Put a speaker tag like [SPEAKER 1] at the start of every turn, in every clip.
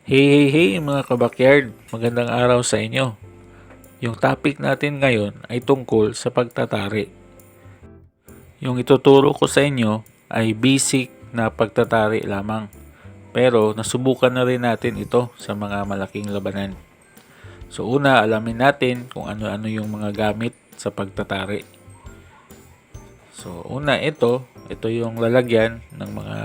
[SPEAKER 1] Hey mga kabakyard, magandang araw sa inyo. Yung topic natin ngayon ay tungkol sa pagtatari. Yung ituturo ko sa inyo ay basic na pagtatari lamang. Pero nasubukan na rin natin ito sa mga malaking labanan. So una, alamin natin kung ano-ano yung mga gamit sa pagtatari. So una, ito yung lalagyan ng mga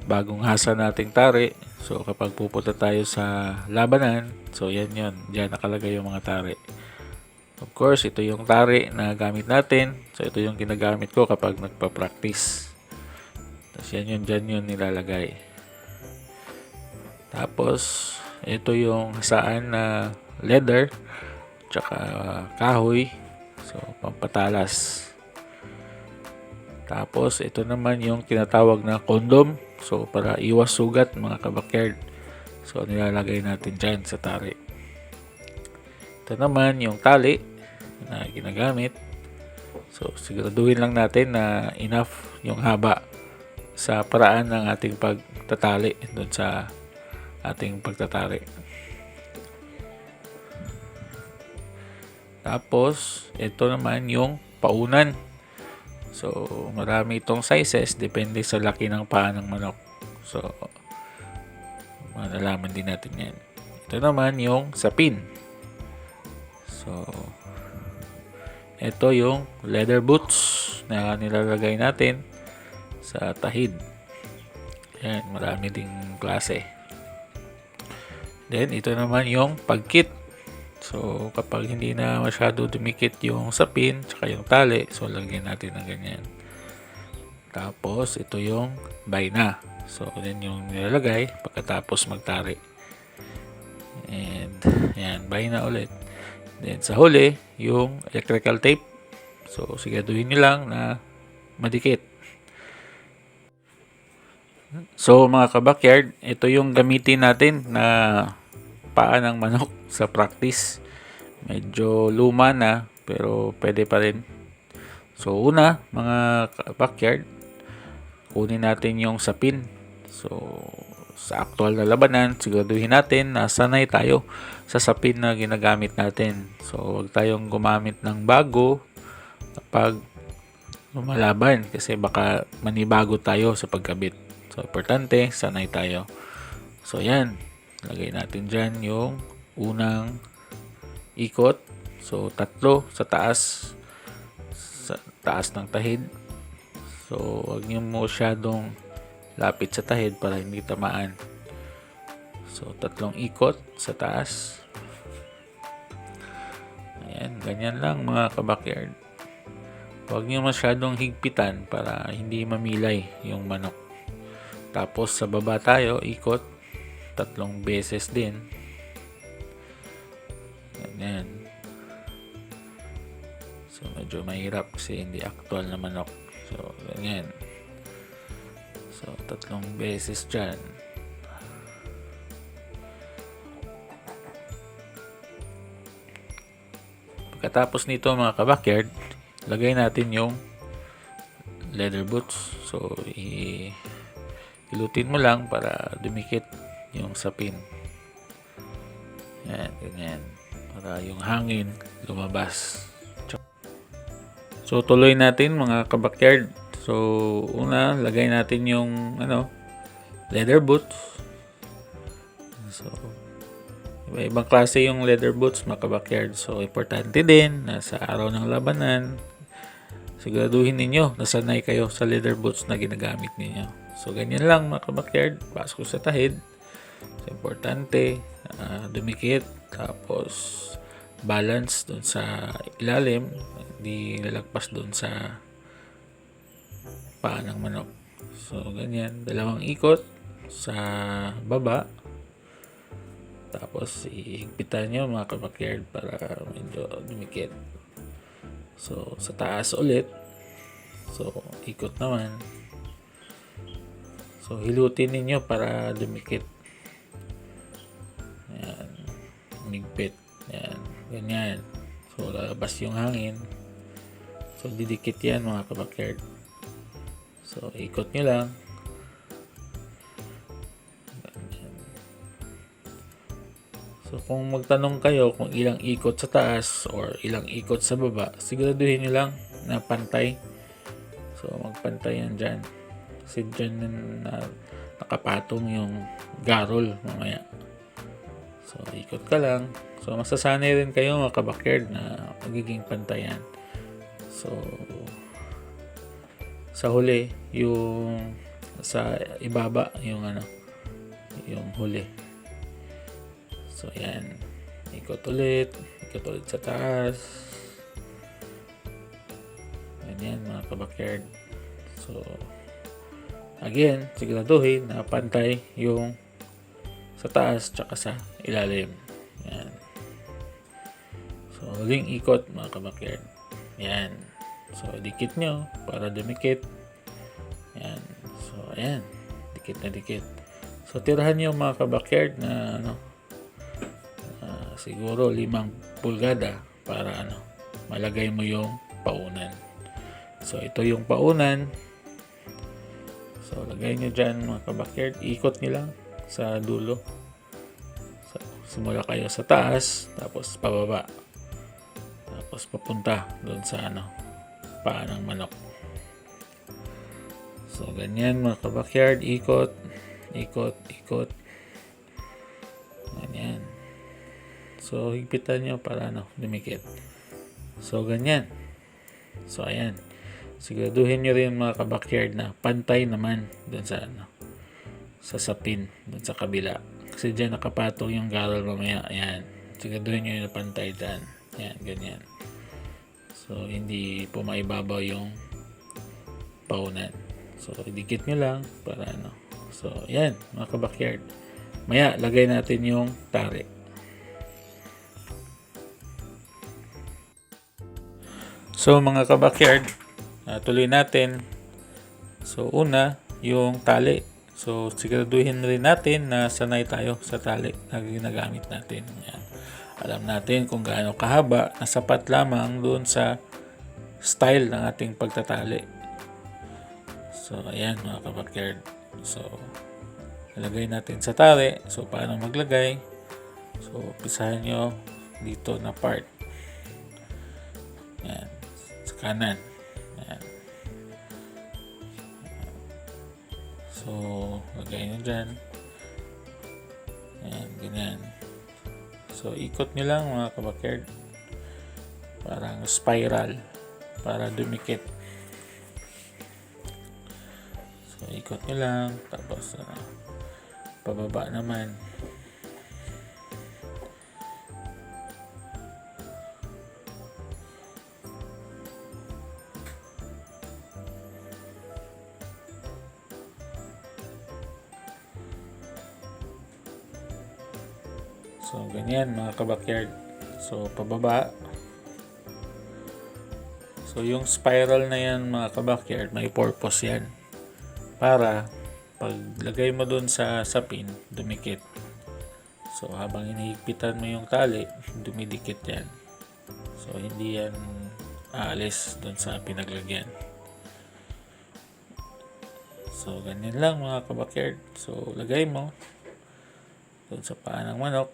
[SPEAKER 1] bagong hasa nating tari. So kapag pupunta tayo sa labanan, so yan yun, diyan nakalagay yung mga tari. Of course, ito yung tari na gamit natin. So ito yung ginagamit ko kapag nagpa-practice. Tapos yan yun, dyan yun nilalagay. Tapos ito yung hasaan na leather tsaka kahoy. So pampatalas. Tapos ito naman yung tinatawag na condom. So para iwas sugat mga kabakyard. So nilalagay natin dyan sa tari. Ito naman yung tali na ginagamit. So siguraduhin lang natin na enough yung haba sa paraan ng ating pagtatali doon sa ating pagtatari. Tapos ito naman yung paunan. So marami itong sizes depende sa laki ng paa ng manok. So malalaman din natin yan. Ito naman yung sapin. So ito yung leather boots na nilalagay natin sa tahid. Yan, marami ding klase. Then ito naman yung pagkit. So kapag hindi na masyado dumikit yung sapin tsaka yung tali, so lagyan natin ng ganyan. Tapos ito yung bayna. So yan yung nilalagay pagkatapos magtari. And yan, bayna ulit. Then sa huli, yung electrical tape. So siguraduhin nyo lang na madikit. So mga kabakyard, ito yung gamitin natin na paa ng manok sa practice. Medyo luma na pero pwede pa rin. So una mga kabakyard, kunin natin yung sapin. So sa aktual na labanan, siguraduhin natin na sanay tayo sa sapin na ginagamit natin. So huwag tayong gumamit ng bago kapag lumalaban kasi baka manibago tayo sa pagkabit. So importante, sanay tayo. So yan, lagay natin dyan yung unang ikot. So tatlo sa taas ng tahid. So huwag nyo masyadong lapit sa tahid para hindi tamaan. So tatlong ikot sa taas. Ayan, ganyan lang mga kabakyard. Huwag nyo masyadong higpitan para hindi mamilay yung manok. Tapos sa baba tayo, ikot. Tatlong beses din. Ganyan. So medyo mahirap kasi hindi actual na manok. So ganyan. So, tatlong beses dyan. Pagkatapos nito mga kabakyard, lagay natin yung leather boots. So, ilutin mo lang para dumikit yung sapin. Yan, ganyan. Para yung hangin lumabas. So, tuloy natin mga kabakyard. So, una, lagay natin yung leather boots. So, ibang klase yung leather boots mga kabakyard. So, importante din na sa araw ng labanan, siguraduhin ninyo na sanay kayo sa leather boots na ginagamit ninyo. So, ganyan lang mga kabakyard. Pasok sa tahid. So, importante, dumikit. Tapos, balance dun sa ilalim. Hindi lalagpas dun sa paa ng manok. So, ganyan. Dalawang ikot sa baba. Tapos, ihigpitan nyo mga kabakyard para medyo dumikit. So, sa taas ulit. So, ikot naman. So, hilutin ninyo para dumikit. Ayan. Migpit. Ayan. Ganyan. So, lalabas yung hangin. So, didikit yan mga kabakyard. So, ikot nyo lang. So kung magtanong kayo kung ilang ikot sa taas or ilang ikot sa baba, siguraduhin nyo lang na pantay. So magpantay yan dyan. Kasi dyan na nakapatong yung garol mamaya. So ikot ka lang. So masasanay rin kayo mga kabakyard na magiging pantayan. So sa huli yung sa ibaba yung yung huli. So yan, ikot ulit sa taas. Ganyan mga kabakyard. So again, siguraduhin na pantay yung sa taas tsaka sa ilalim. Yan. So huling ikot mga kabakyard. Yan. So dikit nyo para dumikit. Yan. So ayan, dikit na dikit. So tirahan nyo mga kabakyard na siguro 5 pulgada para malagay mo yung paunan. So ito yung paunan. So lagay nyo dyan mga kabakyard. Ikot nyo lang sa dulo. So, simula kayo sa taas, tapos pababa. Tapos papunta doon sa paa ng manok. So ganyan mga kabakyard. Ikot. Ganyan. So, higpitan nyo para dumikit. So, ganyan. So, ayan. Siguraduhin nyo rin mga kabakyard na pantay naman dun sa sa sapin, dun sa kabila. Kasi dyan nakapatong yung garol mamaya. Ayan. Siguraduhin nyo yung pantay dyan. Ayan, ganyan. So, hindi po maibabaw yung paunan. So, idikit nyo lang para So, ayan mga kabakyard. Maya, lagay natin yung tari. So mga kabakyard, tuloy natin. So una, yung tali. So siguraduhin rin natin na sanay tayo sa tali na ginagamit natin. Yan. Alam natin kung gaano kahaba na sapat lamang doon sa style ng ating pagtatali. So ayan mga kabakyard. So ilagay natin sa tali. So paano maglagay? So pisahan nyo dito na part. Yan. Kanan. Ayan. So, lagay nyo dyan. Ayan, ganyan. So, ikot nyo lang mga kabakyard. Parang spiral. Para dumikit. So, ikot nyo lang. Tapos, pababa naman. So, ganyan mga kabakyard. So, pababa. So, yung spiral na yan mga kabakyard, may purpose yan. Para, paglagay mo dun sa sapin, dumikit. So, habang hinihigpitan mo yung tali, dumidikit yan. So, hindi yan aalis dun sa pinaglagyan. So, ganyan lang mga kabakyard. So, lagay mo dun sa paa ng manok.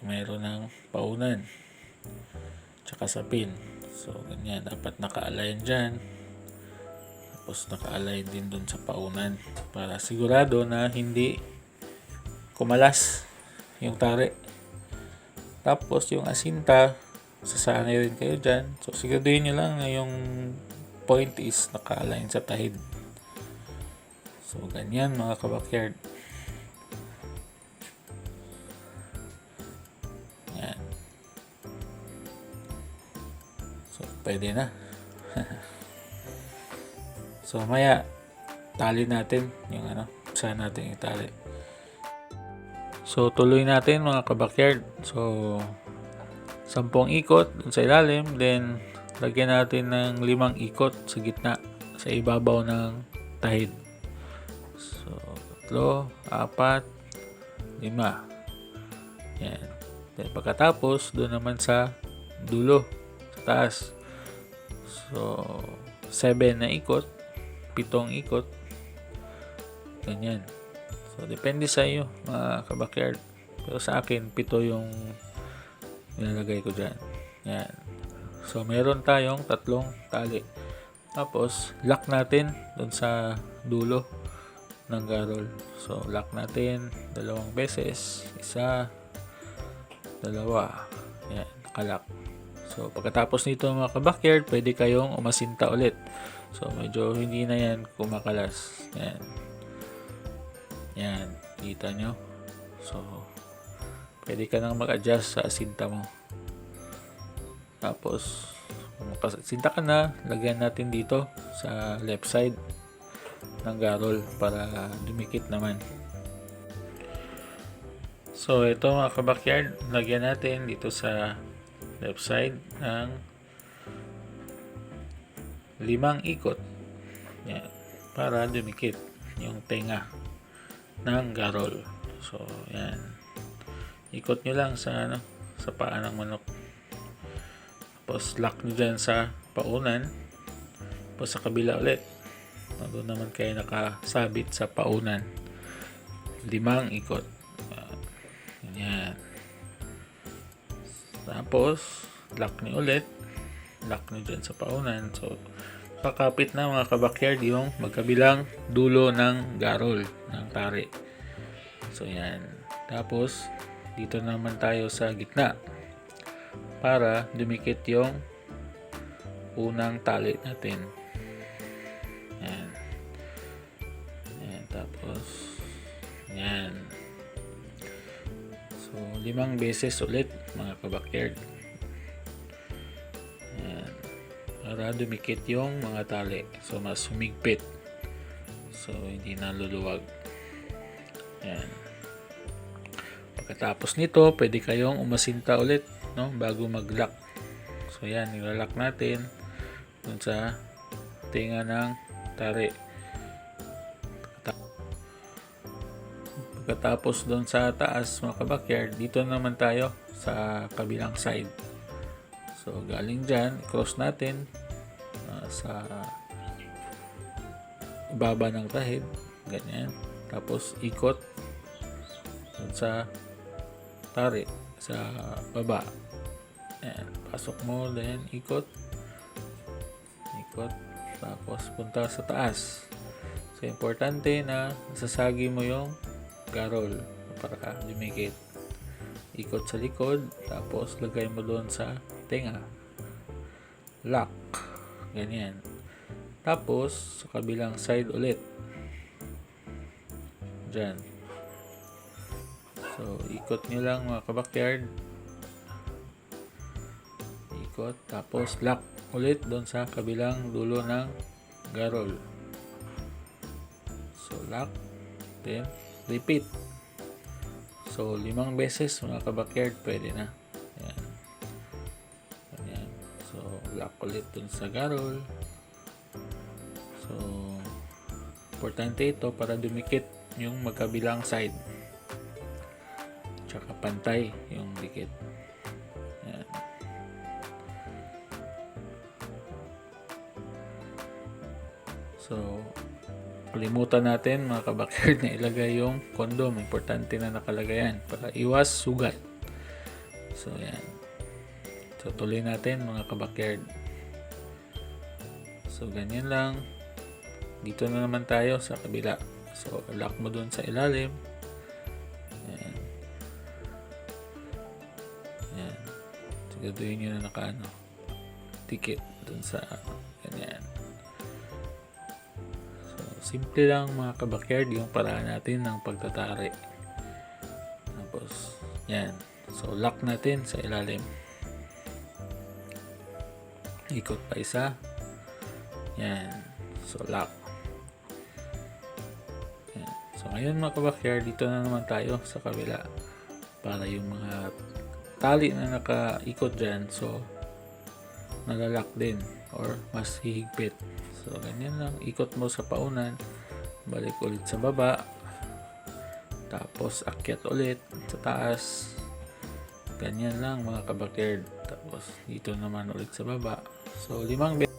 [SPEAKER 1] Mayroon ng paunan tsaka sapin. So ganyan, dapat naka-align dyan, tapos naka-align din dun sa paunan para sigurado na hindi kumalas yung tari. Tapos yung asinta, sasanay rin kayo dyan. So siguraduhin nyo lang na yung point is naka-align sa tahid. So ganyan mga kabakyard. Pwede na. So maya tali natin yung saan natin itali. So tuloy natin mga kabakyard. So 10 ikot dun sa ilalim, then lagyan natin ng 5 ikot sa gitna sa ibabaw ng tahid. So 3, 4, 5. Yan. Then pagkatapos doon naman sa dulo, sa taas. So, 7 na ikot, 7 ikot. Ganyan. So, depende sa iyo, mga kabakyard. Pero sa akin, 7 yung nilalagay ko dyan. Yan. So, meron tayong 3 tali. Tapos, lock natin dun sa dulo ng garol. So, lock natin 2 beses. 1, 2. Yan, nakalock. So, pagkatapos nito mga ka-backyard, pwede kayong umasinta ulit. So, medyo hindi na yan kumakalas. Yan. Yan. Kita nyo? So, pwede ka nang mag-adjust sa asinta mo. Tapos, kung makasinta ka na, lagyan natin dito sa left side ng garol para dumikit naman. So, ito mga ka-backyard, lagyan natin dito sa left side ng 5 ikot. Yan. Para dumikit yung tenga ng garol. So, yan. Ikot nyo lang sa paa ng manok. Tapos, lock nyo dyan sa paunan. Tapos, sa kabila ulit. Doon naman kayo nakasabit sa paunan. 5 ikot. Yan. Tapos, lock nyo ulit. Lock nyo dyan sa paunan. So, kakapit na mga ka-backyard yung magkabilang dulo ng garol, ng tari. So, yan. Tapos, dito naman tayo sa gitna para dumikit yung unang tali natin. Yan. Yan. Tapos, yan. So, 5 beses ulit mga ka-backyard. Yan. Para dumikit yung mga tali. So, mas humigpit. So, hindi naluluwag. Yan. Pagkatapos nito, pwede kayong umasinta ulit, no? Bago mag-lock. So, yan. Nilalock natin dun sa tinga ng tari. Pagkatapos doon sa taas mga ka-backyard, dito naman tayo sa kabilang side. So, galing dyan, cross natin sa baba ng tahid. Ganyan. Tapos, ikot doon sa tari, sa baba. Ayan. Pasok mo, then ikot. Ikot. Tapos, punta sa taas. So, importante na sasagi mo yung garol para dumikit. Ikot sa likod, tapos lagay mo doon sa tenga. Lock. Ganyan. Tapos, sa kabilang side ulit. Diyan. So, ikot nyo lang mga ka-backyard. Ikot, tapos lock ulit doon sa kabilang dulo ng garol. So, lock. Then, repeat. So, 5 beses mga ka-backyard, pwede na. Ayan. Ayan. So, lock ulit dun sa garol. So, importante ito para dumikit yung magkabilang side. Tsaka pantay yung dikit. Ayan. So, kalimutan natin mga ka-backyard na ilagay yung condom. Importante na nakalagay yan para iwas sugat. So, yan. So, tuloy natin mga ka-backyard. So, ganyan lang. Dito na naman tayo sa kabila. So, lock mo dun sa ilalim. Yan. Yan. Siguraduhin nyo na naka tikit dun sa ganyan. Simple lang mga ka-backyard yung paraan natin ng pagtatari. Tapos, yan. So, lock natin sa ilalim. Ikot pa isa. Yan. So, lock. Yan. So, ngayon mga ka-backyard, dito na naman tayo sa kabila. Para yung mga tali na nakaikot dyan, so, nalalock din or mas hihigpit. So, ganyan lang. Ikot mo sa paunan. Balik ulit sa baba. Tapos, akyat ulit sa taas. Ganyan lang mga ka-backyard. Tapos, dito naman ulit sa baba. So, 5 beses.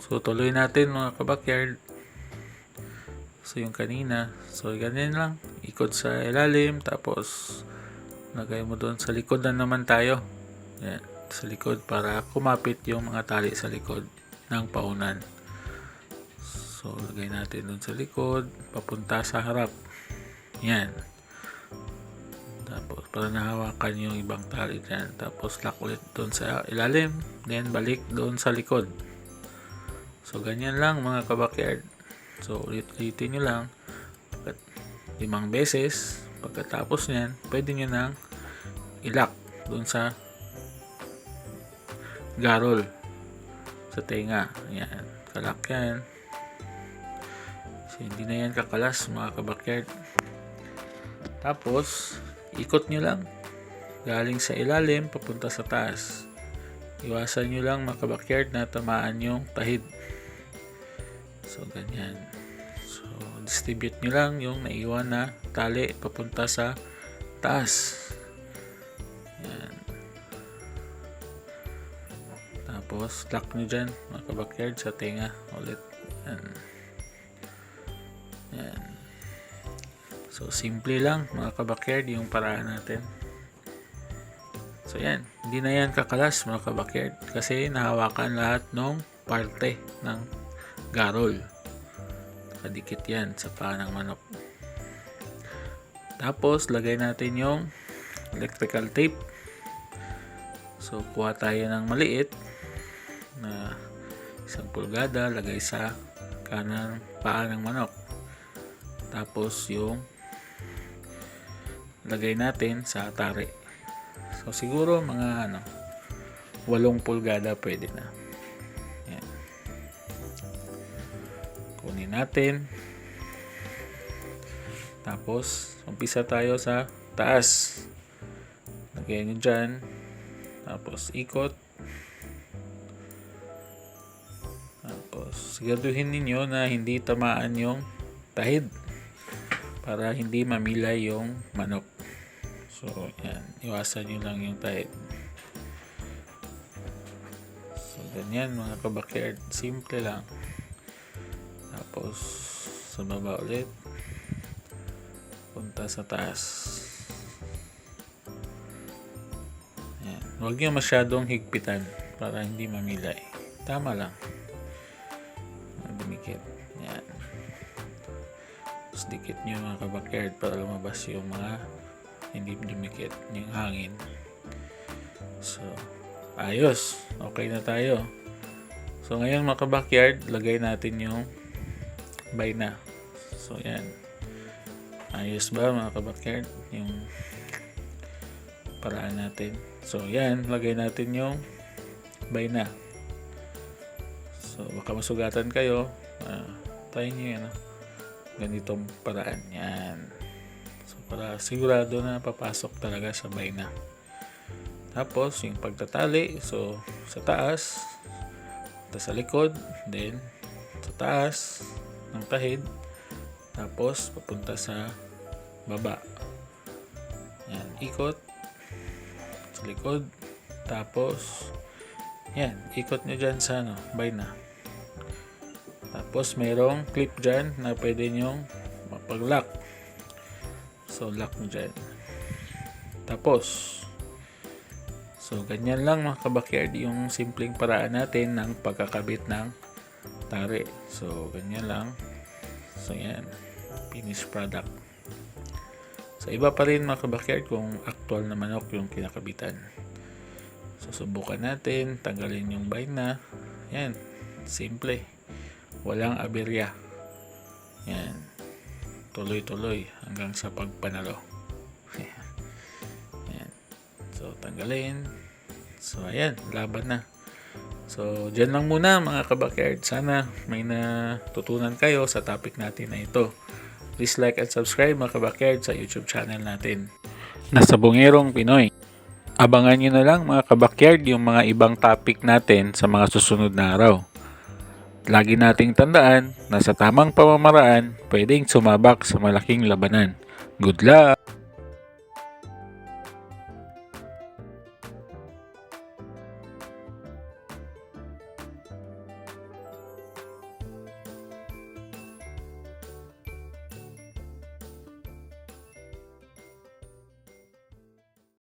[SPEAKER 1] So, tuloy natin mga ka-backyard. So, yung kanina. So, ganyan lang. ikot sa ilalim, tapos lagay mo doon sa likod na naman tayo. Yan, sa likod para kumapit yung mga tali sa likod ng paunan. So lagay natin doon sa likod, papunta sa harap. Yan. Tapos para nahawakan yung ibang tali dyan. Tapos lock ulit doon sa ilalim, then balik doon sa likod. So ganyan lang mga kabakyard. So ulit-ulitin nyo lang 5 beses. Pagkatapos nyan, pwede nyo nang i-lock doon sa garol sa tenga. Ayan, kalak yan. So hindi na yan kakalas mga kabakyard. Tapos ikot nyo lang galing sa ilalim papunta sa taas. Iwasan nyo lang mga kabakyard na tamaan yung tahid. So ganyan. So distribute nyo lang yung naiwan na tali papunta sa taas. Yan. Tapos lock nyo dyan mga kabakyard sa tenga ulit. Yan. Yan. So simple lang mga kabakyard yung paraan natin. So yan, hindi na yan kakalas mga kabakyard kasi nahawakan lahat ng parte ng garol. Nakadikit yan sa paa ng manok. Tapos lagay natin yung electrical tape. So kuha tayo ng maliit na 1 pulgada, lagay sa kanang paa ng manok. Tapos yung lagay natin sa tari. So siguro mga 8 pulgada pwede na. Yan. Kunin natin. Tapos umpisa tayo sa taas. Lagay nyo dyan. Tapos ikot. Tapos siguraduhin ninyo na hindi tamaan yung tahid para hindi mamilay yung manok. So yan, iwasan nyo lang yung tahid. So ganyan mga kabakyard, simple lang. Tapos sa baba ulit, punta sa taas. Yan. Huwag nyo masyadong higpitan para hindi mamilay. Tama lang. Dumikit. Yan. Tapos dikit nyo mga kabakyard para lumabas yung mga hindi dumikit yung hangin. So ayos, okay na tayo. So ngayon mga kabakyard, lagay natin yung bayna. So yan, ayos ba mga kabakyard yung paraan natin. So yan, lagay natin yung bayna. So baka masugatan kayo, tayo nyo yan, ganitong paraan. Yan, so para sigurado na papasok talaga sa bayna. Tapos yung pagtatali, so sa taas, sa likod, then sa taas ng tahid, tapos papunta sa baba. Yan, ikot sa likod, tapos yan, ikot nyo dyan sa bayna. Tapos mayroong clip dyan na pwede nyong mapag-lock. So lock nyo dyan. Tapos so ganyan lang mga kabakyard yung simpleng paraan natin ng pagkakabit ng tari. So ganyan lang. So yan, finished product. So iba pa rin mga kabakyard kung actual na manok yung kinakabitan. So subukan natin, tanggalin yung bayna. Yan, simple. Walang aberya. Yan, tuloy-tuloy hanggang sa pagpanalo. Yan. So tanggalin. So ayan, laban na. So dyan lang muna mga kabakyard. Sana may natutunan kayo sa topic natin na ito. Please like and subscribe mga kabakyard sa YouTube channel natin na Sabongerong Pinoy. Abangan nyo na lang mga kabakyard yung mga ibang topic natin sa mga susunod na araw. Lagi nating tandaan na sa tamang pamamaraan pwedeng sumabak sa malaking labanan. Good luck!